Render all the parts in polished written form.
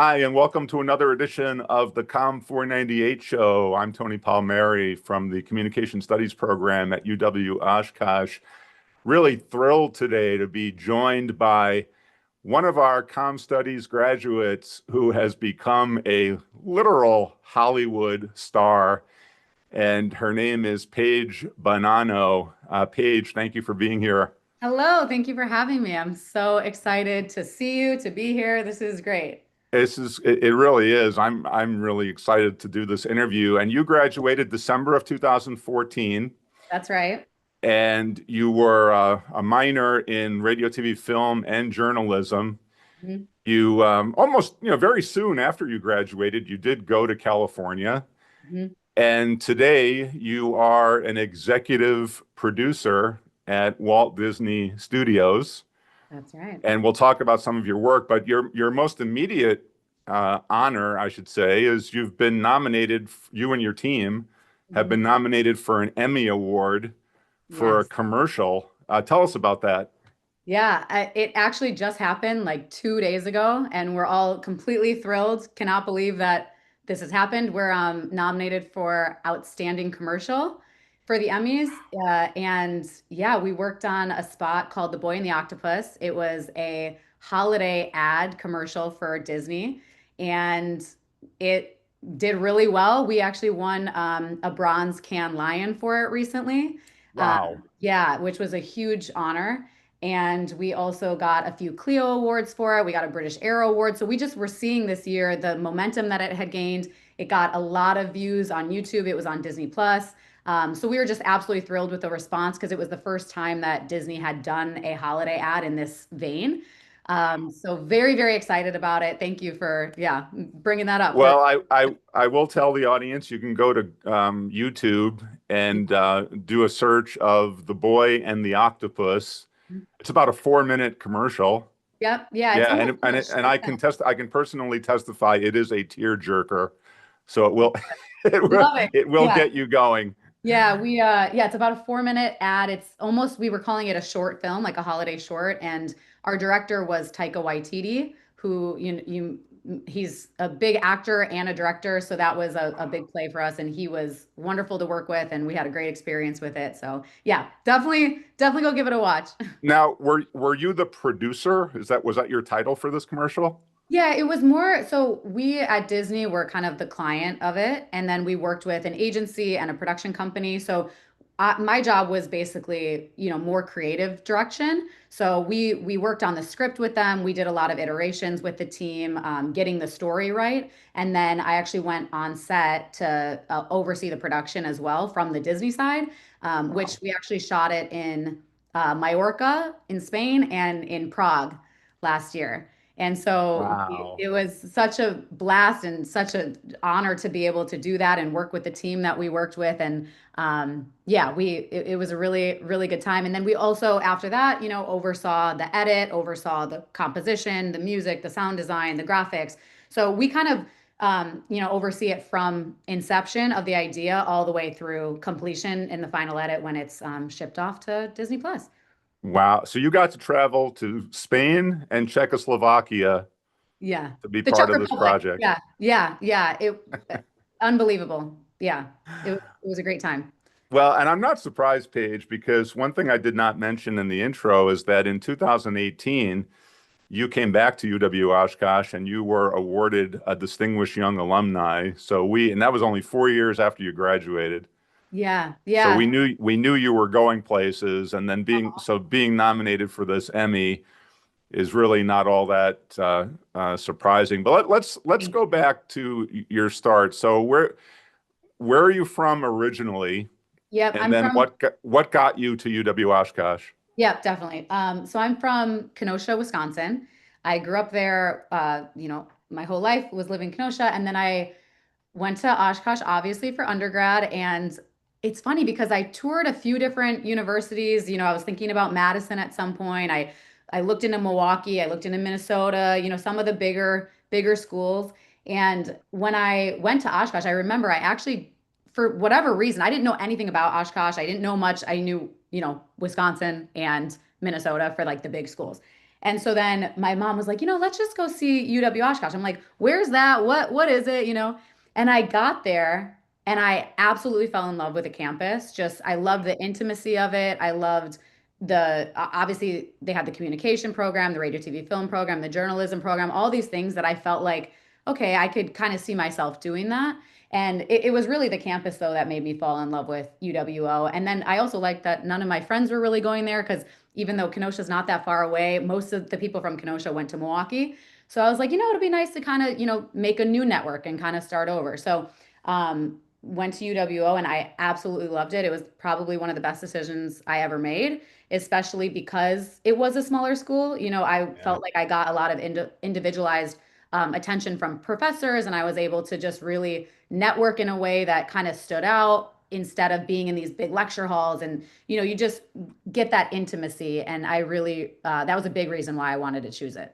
Hi, and welcome to another edition of the Com 498 Show. I'm Tony Palmeri from the Communication Studies program at UW Oshkosh. Really thrilled today to be joined by one of our Com Studies graduates who has become a literal Hollywood star, and her name is Paige Bonanno. Paige, thank you for being here. Hello, thank you for having me. I'm so excited to see you, to be here. This is great. It really is. I'm really excited to do this interview. And you graduated December of 2014, That's right. and you were a minor in radio, TV, film, and journalism. Mhm, You almost, very soon after you graduated, you did go to California. mhm. And today you are an executive producer at Walt Disney Studios. That's right. And we'll talk about some of your work, but your most immediate honor, I should say, is you've been nominated, you and your team have Mhm. been nominated for an Emmy Award for a Yes. commercial. Tell us about that. Yeah, it actually just happened like 2 days ago, and we're all completely thrilled. Cannot believe that this has happened. We're nominated for Outstanding Commercial for the Emmys. And yeah, we worked on a spot called The Boy and the Octopus. It was a holiday ad commercial for Disney, and it did really well. We actually won a Bronze Can Lion for it recently. Wow. Yeah, which was a huge honor. And we also got a few Clio awards for it. We got a British Aero Award. So we just were seeing this year the momentum that it had gained. It got a lot of views on YouTube. It was on Disney Plus. So we were just absolutely thrilled with the response because it was the first time that Disney had done a holiday ad in this vein. So very, very excited about it. Thank you for, yeah, bringing that up. Very, Well, I will tell the audience you can go to YouTube and do a search of The Boy and the Octopus. It's about a 4-minute commercial. yep. Yeah, it's Yeah, almost and like a it, and short film. I can personally testify it is a tear jerker. So it will it We will love it. it will Yeah. get you going. Yeah, it's about a 4 minute ad. It's almost we were calling it a short film, like a holiday short. And our director was Taika Waititi, who he's a big actor and a director, so that was a big play for us. And he was wonderful to work with, and we had a great experience with it. So yeah, definitely go give it a watch. Now, were you the producer? Was that your title for this commercial? Yeah, it was more so we at Disney were kind of the client of it, and then we worked with an agency and a production company. So my job was basically, more creative direction. So we worked on the script with them. We did a lot of iterations with the team, getting the story right, and then I actually went on set to oversee the production as well from the Disney side, Wow. which we actually shot it in Mallorca in Spain and in Prague last year. And so Wow. it was such a blast and such an honor to be able to do that and work with the team that we worked with. And yeah, it was a really, really good time. And then we also, after that, oversaw the edit, oversaw the composition, the music, the sound design, the graphics. So we kind of, oversee it from inception of the idea all the way through completion in the final edit when it's shipped off to Disney Plus. Wow. So you got to travel to Spain and Czechoslovakia Yeah. to be The part Czech of this Republic. project. Yeah. Unbelievable. Yeah. It was a great time. Well, and I'm not surprised, Paige, because one thing I did not mention in the intro is that in 2018, you came back to UW Oshkosh and you were awarded a Distinguished Young Alumni. And that was only 4 years after you graduated. Yeah. So Yeah. we knew you were going places, and then being nominated for this Emmy is really not all that surprising. But let's Thank go you. back to your start. So where are you from originally, Yep. and I'm then from, what got you to UW Oshkosh? yep, definitely. So I'm from Kenosha, Wisconsin. I grew up there, my whole life was living in Kenosha. And then I went to Oshkosh, obviously, for undergrad. And it's funny because I toured a few different universities. I was thinking about Madison at some point. I looked into Milwaukee, I looked into Minnesota, some of the bigger schools. And when I went to Oshkosh, I remember I actually, for whatever reason, I didn't know anything about Oshkosh. I didn't know much. I knew, Wisconsin and Minnesota for like the big schools. And so then my mom was like, let's just go see UW Oshkosh. I'm like, where's that? What is it? And I got there and I absolutely fell in love with the campus. Just I loved the intimacy of it. I loved obviously they had the communication program, the radio TV film program, the journalism program, all these things that I felt like, okay, I could kind of see myself doing that. And it was really the campus though that made me fall in love with UWO. And then I also liked that none of my friends were really going there because even though Kenosha's not that far away, most of the people from Kenosha went to Milwaukee. So I was like, it'd be nice to kind of, make a new network and kind of start over. So went to UWO and I absolutely loved it. It was probably one of the best decisions I ever made, especially because it was a smaller school. I Yeah. felt like I got a lot of individualized attention from professors, and I was able to just really network in a way that kind of stood out instead of being in these big lecture halls. And, you just get that intimacy. And I really, that was a big reason why I wanted to choose it.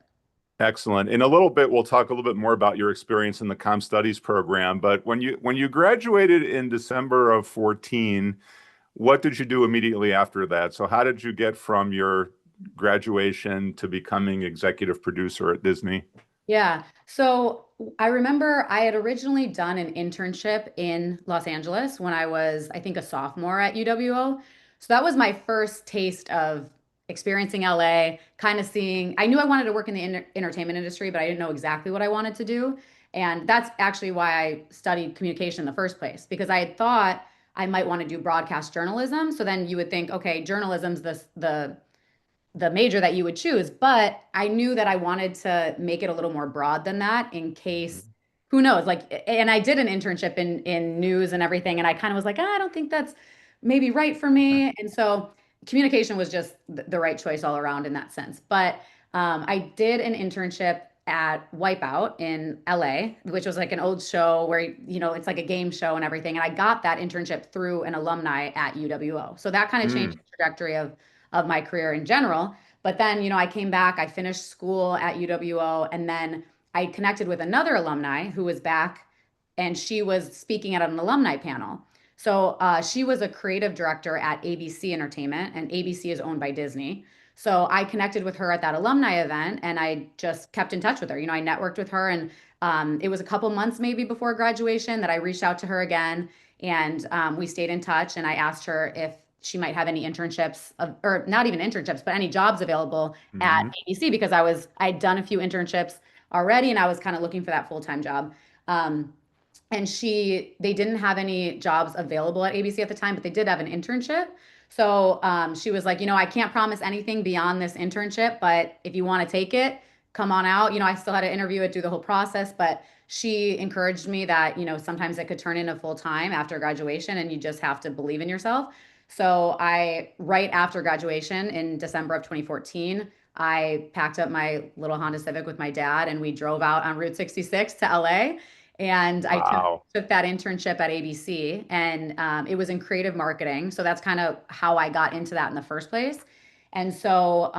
Excellent. In a little bit, we'll talk a little bit more about your experience in the Comm Studies program. But when you graduated in December of 14, what did you do immediately after that? So how did you get from your graduation to becoming executive producer at Disney? Yeah. So I remember I had originally done an internship in Los Angeles when I was, I think, a sophomore at UWO. So that was my first taste of experiencing LA, kind of seeing, I knew I wanted to work in the entertainment industry, but I didn't know exactly what I wanted to do. And that's actually why I studied communication in the first place, because I had thought I might want to do broadcast journalism. So then you would think, okay, journalism's the major that you would choose. But I knew that I wanted to make it a little more broad than that in case, who knows, like, and I did an internship in news and everything. And I kind of was like, I don't think that's maybe right for me. And so communication was just the right choice all around in that sense. But I did an internship at Wipeout in LA, which was like an old show where, it's like a game show and everything. And I got that internship through an alumni at UWO. So that kind of changed Mm, the trajectory of my career in general. But then, I came back, I finished school at UWO, and then I connected with another alumni who was back and she was speaking at an alumni panel. So she was a creative director at ABC Entertainment, and ABC is owned by Disney. So I connected with her at that alumni event and I just kept in touch with her. I networked with her, and it was a couple months maybe before graduation that I reached out to her again. And we stayed in touch, and I asked her if she might have any internships or not even internships, but any jobs available at mhm. ABC, because I'd done a few internships already and I was kind of looking for that full-time job. Um, and they didn't have any jobs available at ABC at the time, but they did have an internship. So she was like, I can't promise anything beyond this internship, but if you want to take it, come on out. I still had to interview it, do the whole process, but she encouraged me that, sometimes it could turn into full time after graduation and you just have to believe in yourself. So right after graduation in December of 2014, I packed up my little Honda Civic with my dad and we drove out on Route 66 to LA. And I Wow. took that internship at ABC, and it was in creative marketing. So that's kind of how I got into that in the first place. And so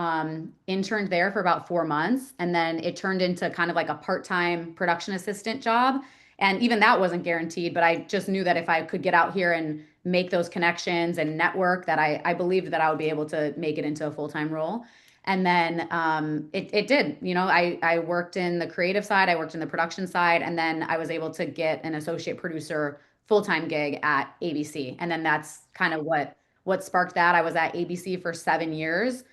interned there for about 4 months, and then it turned into kind of like a part-time production assistant job. And even that wasn't guaranteed, but I just knew that if I could get out here and make those connections and network, that I believed that I would be able to make it into a full-time role. And then it did. I worked in the creative side, I worked in the production side, and then I was able to get an associate producer full-time gig at ABC. And then that's kind of what sparked that. I was at ABC for 7 years,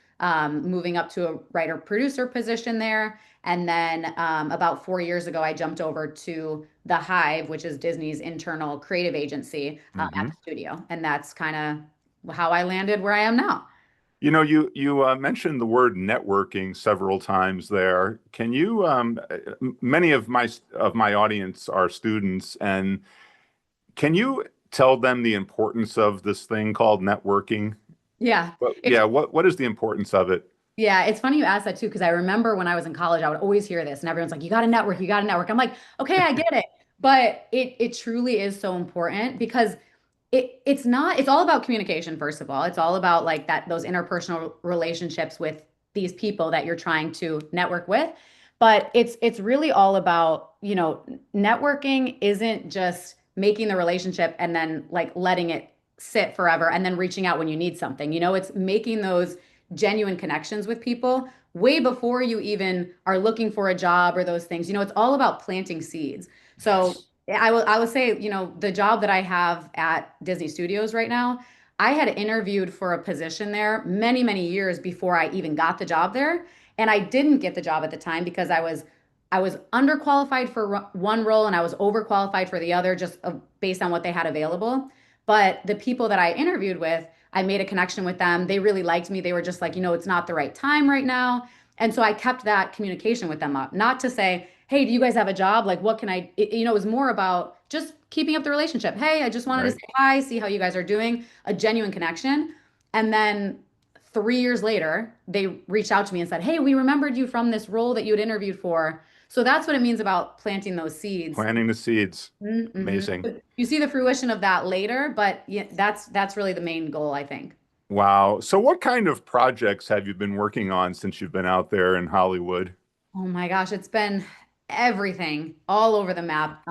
moving up to a writer producer position there. And then about 4 years ago, I jumped over to the Hive, which is Disney's internal creative agency at the Mhm. studio. And that's kind of how I landed where I am now. You mentioned the word networking several times there. Can you many of my audience are students, and can you tell them the importance of this thing called networking? Yeah. It's What is the importance of it? Yeah, it's funny you asked that too, because I remember when I was in college, I would always hear this, and everyone's like, "You got to network, you got to network." I'm like, "Okay, I get it," but it truly is so important because it's all about communication. First of all, it's all about like those interpersonal relationships with these people that you're trying to network with, but it's really all about networking isn't just making the relationship and then like letting it sit forever and then reaching out when you need something. It's making those genuine connections with people way before you even are looking for a job or those things. It's all about planting seeds. So Yes. I will say, the job that I have at Disney Studios right now, I had interviewed for a position there many, many years before I even got the job there. And I didn't get the job at the time because I was underqualified for one role and I was overqualified for the other, just based on what they had available. But the people that I interviewed with, I made a connection with them. They really liked me. They were just like, it's not the right time right now. And so I kept that communication with them up, not to say, hey, do you guys have a job? Like, what can it was more about just keeping up the relationship. Hey, I just wanted to Right. say hi, see how you guys are doing, a genuine connection. And then 3 years later, they reached out to me and said, hey, we remembered you from this role that you had interviewed for. So that's what it means about planting those seeds. Planting the seeds. Mhm. Amazing. You see the fruition of that later, but yeah, that's really the main goal, I think. Wow. So what kind of projects have you been working on since you've been out there in Hollywood? Oh my gosh, it's been everything all over the map.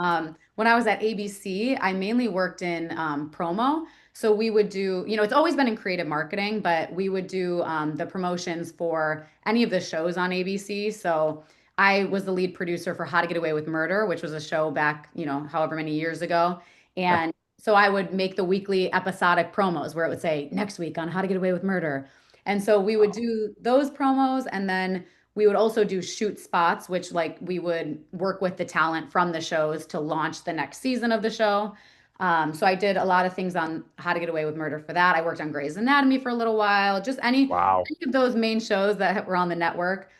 When I was at ABC, I mainly worked in promo. So we would do, it's always been in creative marketing, but we would do the promotions for any of the shows on ABC. So I was the lead producer for How to Get Away with Murder, which was a show back, however many years ago. Yeah. And so I would make the weekly episodic promos where it would say next week on How to Get Away with Murder. And so we would do those promos, and then we would also do shoot spots, which like we would work with the talent from the shows to launch the next season of the show. So I did a lot of things on How to Get Away with Murder for that. I worked on Grey's Anatomy for a little while, just Wow. any of those main shows that were on the network.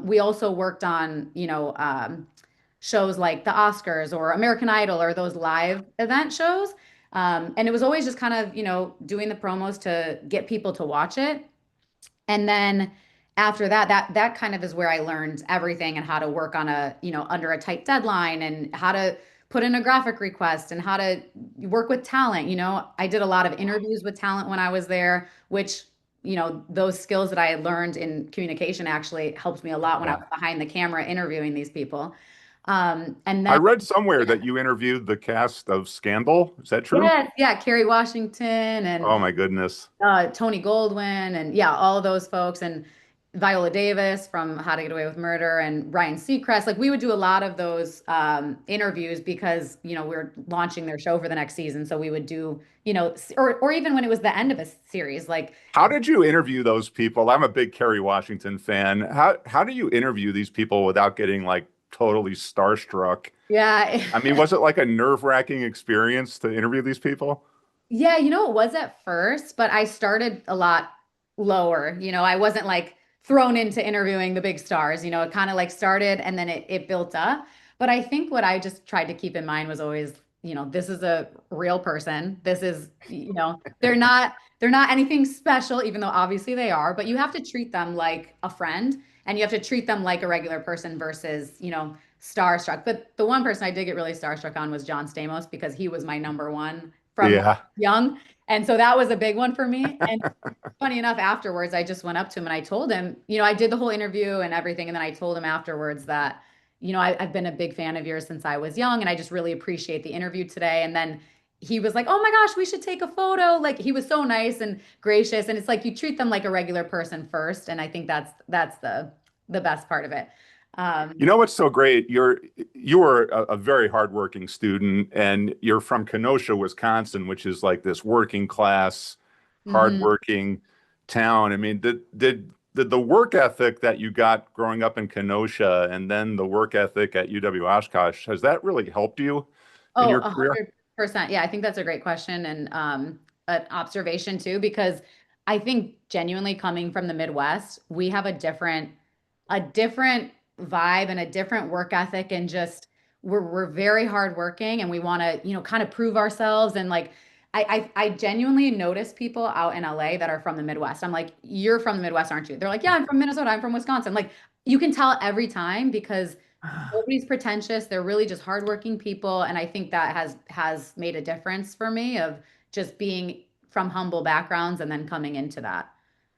We also worked on, shows like the Oscars or American Idol or those live event shows. And it was always just kind of, doing the promos to get people to watch it. And then after that, that kind of is where I learned everything and how to work on under a tight deadline and how to put in a graphic request and how to work with talent. I did a lot of interviews with talent when I was there, which, those skills that I had learned in communication actually helped me a lot when I Yeah. was behind the camera interviewing these people. And I then read somewhere that you interviewed the cast of Scandal. Is that true? yes, yeah, Kerry Washington and Oh my goodness. Tony Goldwyn, and yeah, all of those folks, and Viola Davis from How to Get Away with Murder, and Ryan Seacrest. Like we would do a lot of those interviews because we're launching their show for the next season. So we would do or even when it was the end of a series, like How did you interview those people? I'm a big Kerry Washington fan. How do you interview these people without getting like totally starstruck? yeah. I mean, was it like a nerve-wracking experience to interview these people? Yeah, it was at first, but I started a lot lower. I wasn't like thrown into interviewing the big stars. It kind of like started and then it built up. But I think what I just tried to keep in mind was always, this is a real person. This is, they're not anything special, even though obviously they are, but you have to treat them like a friend and you have to treat them like a regular person versus, starstruck. But the one person I did get really starstruck on was John Stamos because he was my number one from Yeah. young. And so that was a big one for me. And funny enough, afterwards, I just went up to him and I told him, I did the whole interview and everything. And then I told him afterwards that, I've been a big fan of yours since I was young. And I just really appreciate the interview today. And then he was like, oh my gosh, we should take a photo. Like he was so nice and gracious. And it's like you treat them like a regular person first. And I think that's the best part of it. You Um, know what's so great? You were a very hardworking student, and you're from Kenosha, Wisconsin, which is like this working class, mhm. hardworking town. I mean, did the work ethic that you got growing up in Kenosha and then the work ethic at UW Oshkosh, has that really helped you in Oh, your a career? 100%. Yeah, I think that's a great question and an observation too, because I think genuinely coming from the Midwest, we have a different vibe and a different work ethic, and just we're very hardworking and we want to, kind of prove ourselves. And like I genuinely notice people out in LA that are from the Midwest. I'm like, you're from the Midwest, aren't you? They're like, yeah, I'm from Minnesota, I'm from Wisconsin. Like you can tell every time because nobody's pretentious. They're really just hardworking people. And I think that has made a difference for me of just being from humble backgrounds and then coming into that.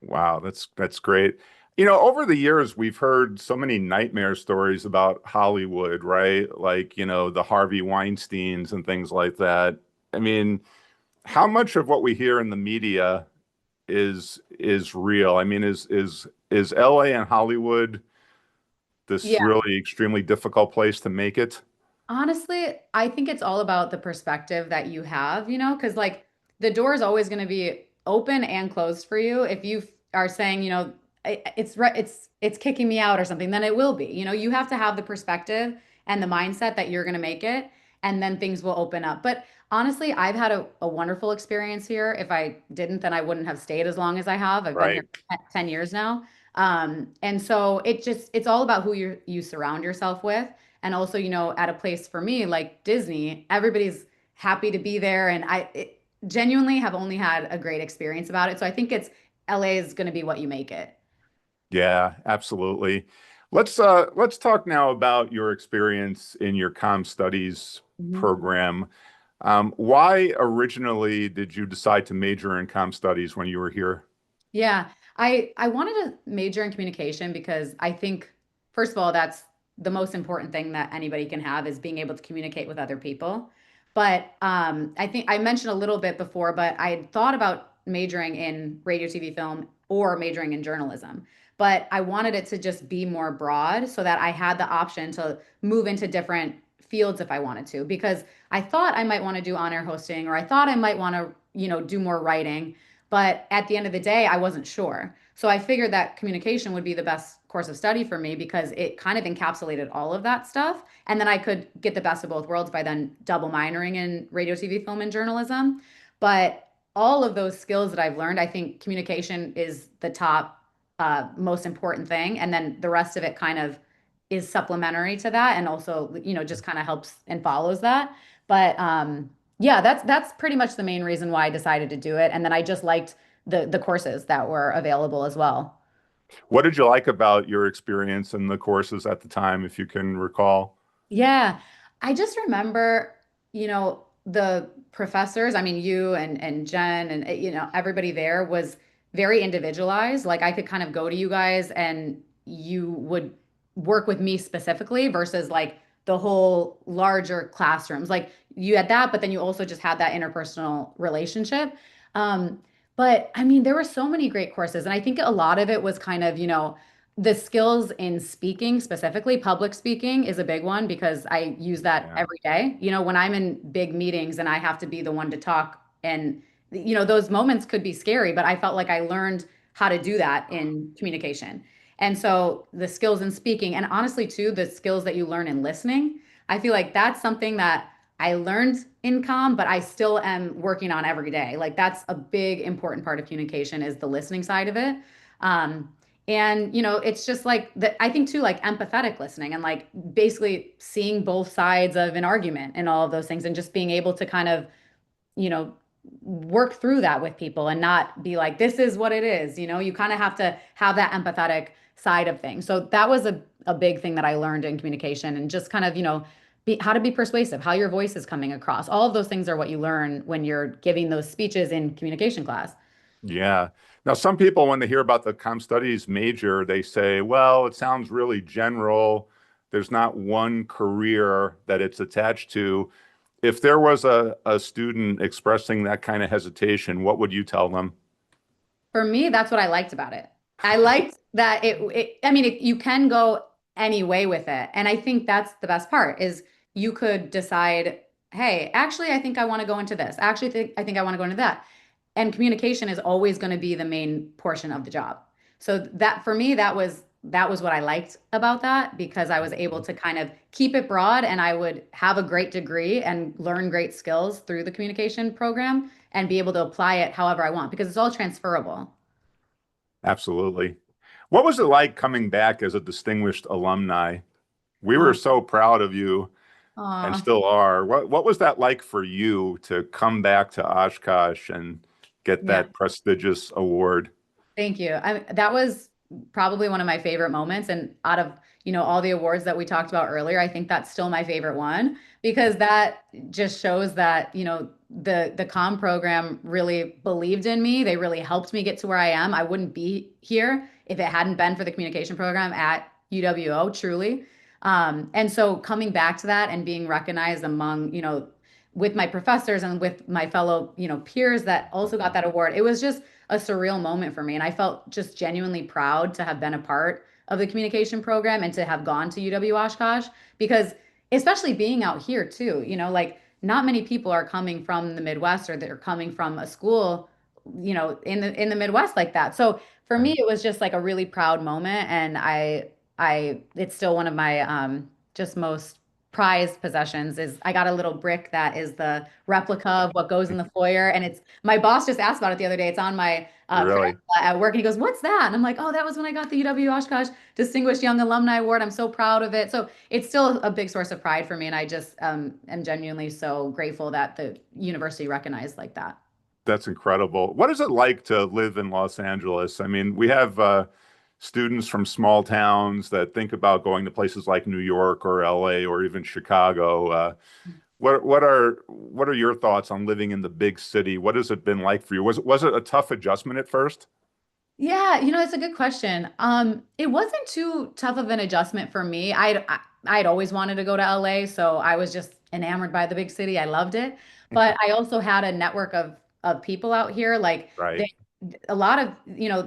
Wow, that's great. Over the years, we've heard so many nightmare stories about Hollywood, right? Like, the Harvey Weinsteins and things like that. I mean, how much of what we hear in the media is real? I mean, is is LA and Hollywood this Yeah. really extremely difficult place to make it? Honestly, I think it's all about the perspective that you have, because like the door is always going to be open and closed for you. If you are saying, it's kicking me out or something, then it will be. You have to have the perspective and the mindset that you're going to make it, and then things will open up. But honestly, I've had a wonderful experience here. If I didn't, then I wouldn't have stayed as long as I have. I've been Right. here 10 years now. And so it's all about who you surround yourself with. And also, at a place for me like Disney, everybody's happy to be there. And genuinely have only had a great experience about it. So I think LA is going to be what you make it. Yeah, absolutely. Let's talk now about your experience in your comm studies Mhm. program. Why originally did you decide to major in comm studies when you were here? Yeah, I wanted to major in communication because I think, first of all, that's the most important thing that anybody can have is being able to communicate with other people. But I think I mentioned a little bit before, but I had thought about majoring in radio, TV, film, or majoring in journalism. But I wanted it to just be more broad so that I had the option to move into different fields if I wanted to, because I thought I might want to do on-air hosting, or I thought I might want to, do more writing. But at the end of the day, I wasn't sure. So I figured that communication would be the best course of study for me because it kind of encapsulated all of that stuff. And then I could get the best of both worlds by then double minoring in radio, TV, film, and journalism. But all of those skills that I've learned, I think communication is the top most important thing. And then the rest of it kind of is supplementary to that and also, just kind of helps and follows that. But yeah, that's pretty much the main reason why I decided to do it. And then I just liked the courses that were available as well. What did you like about your experience in the courses at the time, if you can recall? Yeah, I just remember, the professors, I mean, you and Jen and, everybody there was very individualized. Like I could kind of go to you guys and you would work with me specifically versus like the whole larger classrooms. Like you had that, but then you also just had that interpersonal relationship. Um, but I mean, there were so many great courses, and I think a lot of it was kind of, the skills in speaking, specifically public speaking, is a big one because I use that Yeah. every day. When I'm in big meetings and I have to be the one to talk, and those moments could be scary, but I felt like I learned how to do that in communication. And so the skills in speaking, and honestly too, the skills that you learn in listening, I feel like that's something that I learned in comm, but I still am working on every day. Like that's a big important part of communication is the listening side of it. Um, and it's just like that. I think too, like empathetic listening and like basically seeing both sides of an argument and all of those things, and just being able to kind of, you know, work through that with people and not be like, this is what it is. You kind of have to have that empathetic side of things. So that was a big thing that I learned in communication, and just kind of, how to be persuasive, how your voice is coming across. All of those things are what you learn when you're giving those speeches in communication class. Yeah. Now, some people, when they hear about the comm studies major, they say, well, it sounds really general. There's not one career that it's attached to. If there was a student expressing that kind of hesitation, what would you tell them? For me, that's what I liked about it. I liked that I mean, you can go any way with it. And I think that's the best part is you could decide, hey, actually, I think I want to go into this. Actually, I think I want to go into that. And communication is always going to be the main portion of the job. So that for me, that was what I liked about that because I was able to kind of keep it broad and I would have a great degree and learn great skills through the communication program and be able to apply it however I want because it's all transferable. Absolutely. What was it like coming back as a distinguished alumni? We were Oh, so proud of you and aw, still are. What was that like for you to come back to Oshkosh and get yeah. that prestigious award? Thank you. That was probably one of my favorite moments. And out of, all the awards that we talked about earlier, I think that's still my favorite one because that just shows that, the comm program really believed in me. They really helped me get to where I am. I wouldn't be here if it hadn't been for the communication program at UWO, truly. And so coming back to that and being recognized among, with my professors and with my fellow, peers that also got that award. It was just a surreal moment for me. And I felt just genuinely proud to have been a part of the communication program and to have gone to UW Oshkosh because especially being out here too, like not many people are coming from the Midwest or they're coming from a school, in the Midwest like that. So for me, it was just like a really proud moment. And it's still one of my just most prized possessions is I got a little brick that is the replica of what goes in the foyer. And it's my boss just asked about it the other day. It's on my credential Really? at work. And he goes, "What's that?" And I'm like, "Oh, that was when I got the UW Oshkosh Distinguished Young Alumni Award. I'm so proud of it." So it's still a big source of pride for me. And I just am genuinely so grateful that the university recognized like that. That's incredible. What is it like to live in Los Angeles? I mean, we have students from small towns that think about going to places like New York or LA or even Chicago. What are your thoughts on living in the big city? What has it been like for you? Was it a tough adjustment at first? Yeah, it's a good question. It wasn't too tough of an adjustment for me. I'd always wanted to go to LA, so I was just enamored by the big city. I loved it. But I also had a network of people out here. Like Right. a lot of,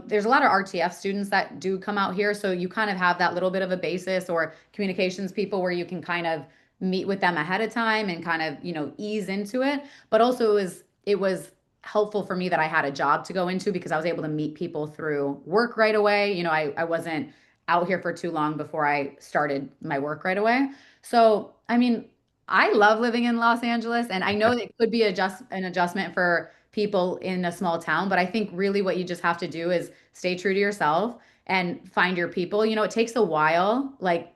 there's a lot of RTF students that do come out here. So you kind of have that little bit of a basis or communications people where you can kind of meet with them ahead of time and kind of, ease into it. But also it was helpful for me that I had a job to go into because I was able to meet people through work right away. I wasn't out here for too long before I started my work right away. So, I mean, I love living in Los Angeles, and I know it could be an adjustment for people in a small town, but I think really what you just have to do is stay true to yourself and find your people. It takes a while. Like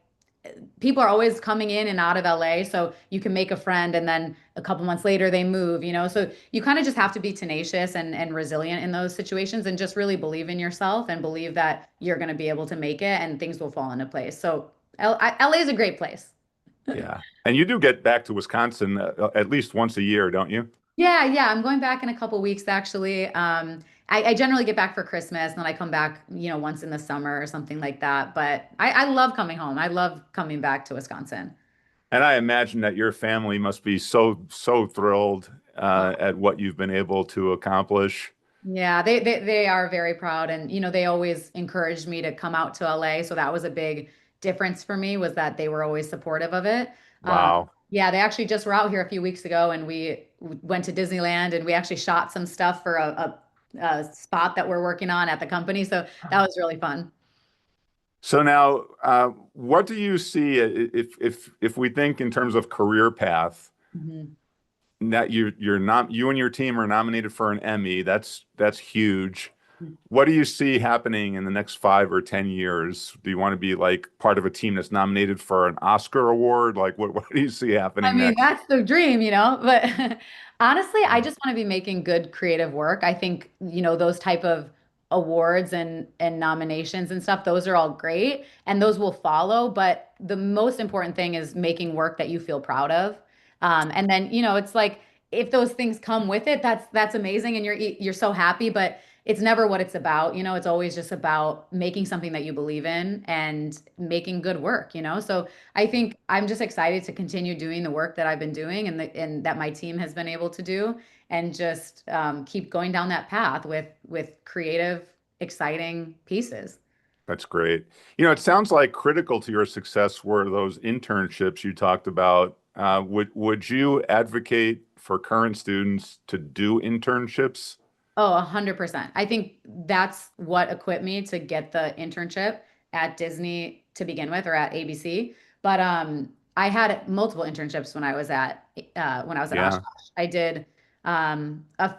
people are always coming in and out of LA, so you can make a friend and then a couple months later they move. So you kind of just have to be tenacious and resilient in those situations and just really believe in yourself and believe that you're going to be able to make it and things will fall into place. So LA is a great place. Yeah. And you do get back to Wisconsin at least once a year, don't you? Yeah, yeah. I'm going back in a couple weeks actually. I generally get back for Christmas and then I come back, once in the summer or something like that. But I love coming home. I love coming back to Wisconsin. And I imagine that your family must be so thrilled at what you've been able to accomplish. Yeah, they are very proud and they always encouraged me to come out to LA. So that was a big difference for me was that they were always supportive of it. Wow. Yeah, they actually just were out here a few weeks ago and we went to Disneyland and we actually shot some stuff for a spot that we're working on at the company. So that was really fun. So now, what do you see if we think in terms of career path Mhm. that you're not you and your team are nominated for an Emmy? That's huge. What do you see happening in the next 5 or 10 years? Do you want to be like part of a team that's nominated for an Oscar award? Like what do you see I happening mean, next? that's the dream. But honestly, I just want to be making good creative work. I think, those type of awards and nominations and stuff, those are all great and those will follow, but the most important thing is making work that you feel proud of. And then, it's like if those things come with it, that's amazing and you're so happy, but it's never what it's about. It's always just about making something that you believe in and making good work. So I think I'm just excited to continue doing the work that I've been doing and that my team has been able to do, and just keep going down that path with creative, exciting pieces. That's great. It sounds like critical to your success were those internships you talked about. Would you advocate for current students to do internships? Oh, 100%. I think that's what equipped me to get the internship at Disney to begin with, or at ABC. But I had multiple internships when I was at Yeah. Oshkosh. I did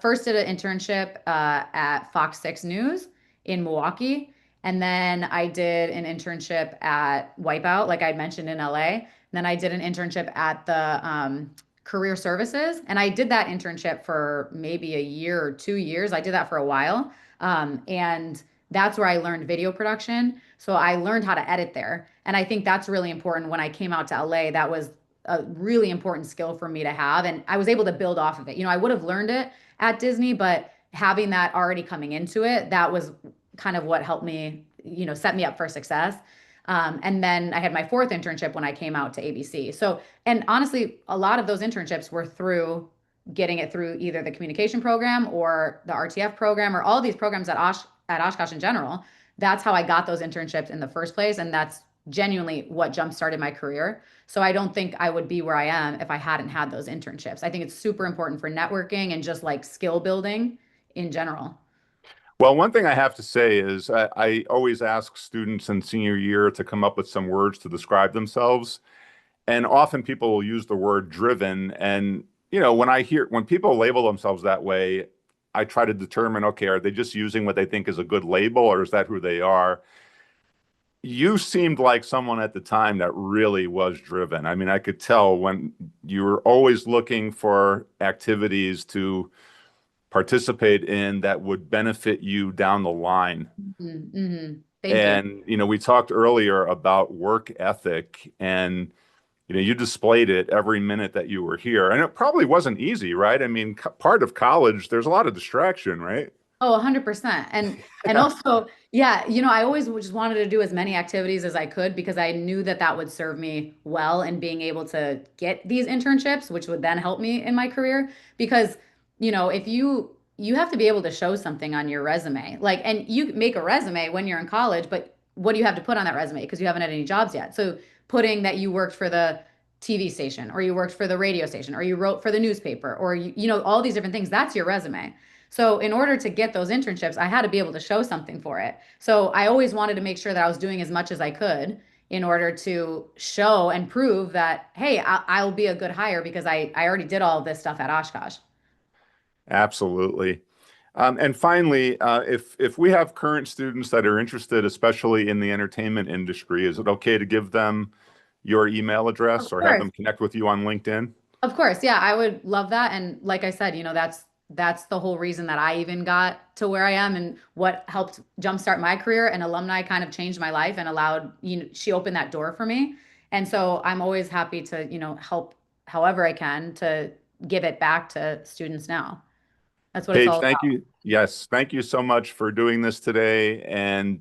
first did an internship at Fox 6 News in Milwaukee, and then I did an internship at Wipeout, like I mentioned in LA. And then I did an internship at the career services. And I did that internship for maybe a year or 2 years. I did that for a while. And that's where I learned video production. So I learned how to edit there. And I think that's really important when I came out to LA. That was a really important skill for me to have. And I was able to build off of it. I would have learned it at Disney, but having that already coming into it, that was kind of what helped me, set me up for success. And then I had my fourth internship when I came out to ABC. So, and honestly, a lot of those internships were through getting it through either the communication program or the RTF program or all these programs at Oshkosh in general. That's how I got those internships in the first place. And that's genuinely what jump started my career. So I don't think I would be where I am if I hadn't had those internships. I think it's super important for networking and just like skill building in general. Well, one thing I have to say is I always ask students in senior year to come up with some words to describe themselves. And often people will use the word driven. And, when people label themselves that way, I try to determine, okay, are they just using what they think is a good label or is that who they are? You seemed like someone at the time that really was driven. I mean, I could tell when you were always looking for activities to participate in that would benefit you down the line. Mm-hmm. Thank you. And, we talked earlier about work ethic and, you displayed it every minute that you were here. And it probably wasn't easy, right? I mean, part of college, there's a lot of distraction, right? Oh, 100%. And also, yeah, I always just wanted to do as many activities as I could because I knew that that would serve me well in being able to get these internships, which would then help me in my career. Because, if you have to be able to show something on your resume. Like, and you make a resume when you're in college, but what do you have to put on that resume? Because you haven't had any jobs yet. So putting that you worked for the TV station or you worked for the radio station or you wrote for the newspaper or all these different things, that's your resume. So in order to get those internships, I had to be able to show something for it. So I always wanted to make sure that I was doing as much as I could in order to show and prove that, hey, I'll be a good hire because I already did all of this stuff at Oshkosh. Absolutely. And finally, if we have current students that are interested, especially in the entertainment industry, is it okay to give them your email Of address or have course. them connect with you on LinkedIn? Of course. Yeah, I would love that. And like I said, that's the whole reason that I even got to where I am and what helped jumpstart my career. And alumni kind of changed my life and allowed, she opened that door for me. And so I'm always happy to, help however I can to give it back to students now. That's what it's Paige, all thank about. you. Yes, thank you so much for doing this today, and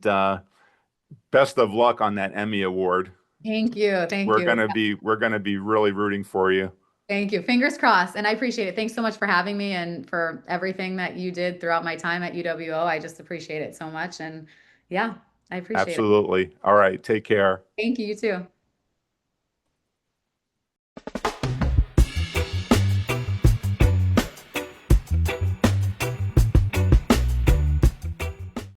best of luck on that Emmy Award. Thank you. Thank We're you. gonna be we're gonna be really rooting for you. Thank you. Fingers crossed. And I appreciate it. Thanks so much for having me and for everything that you did throughout my time at UWO. I just appreciate it so much. And yeah, I appreciate it. Absolutely. All right, take care. Thank you. You too.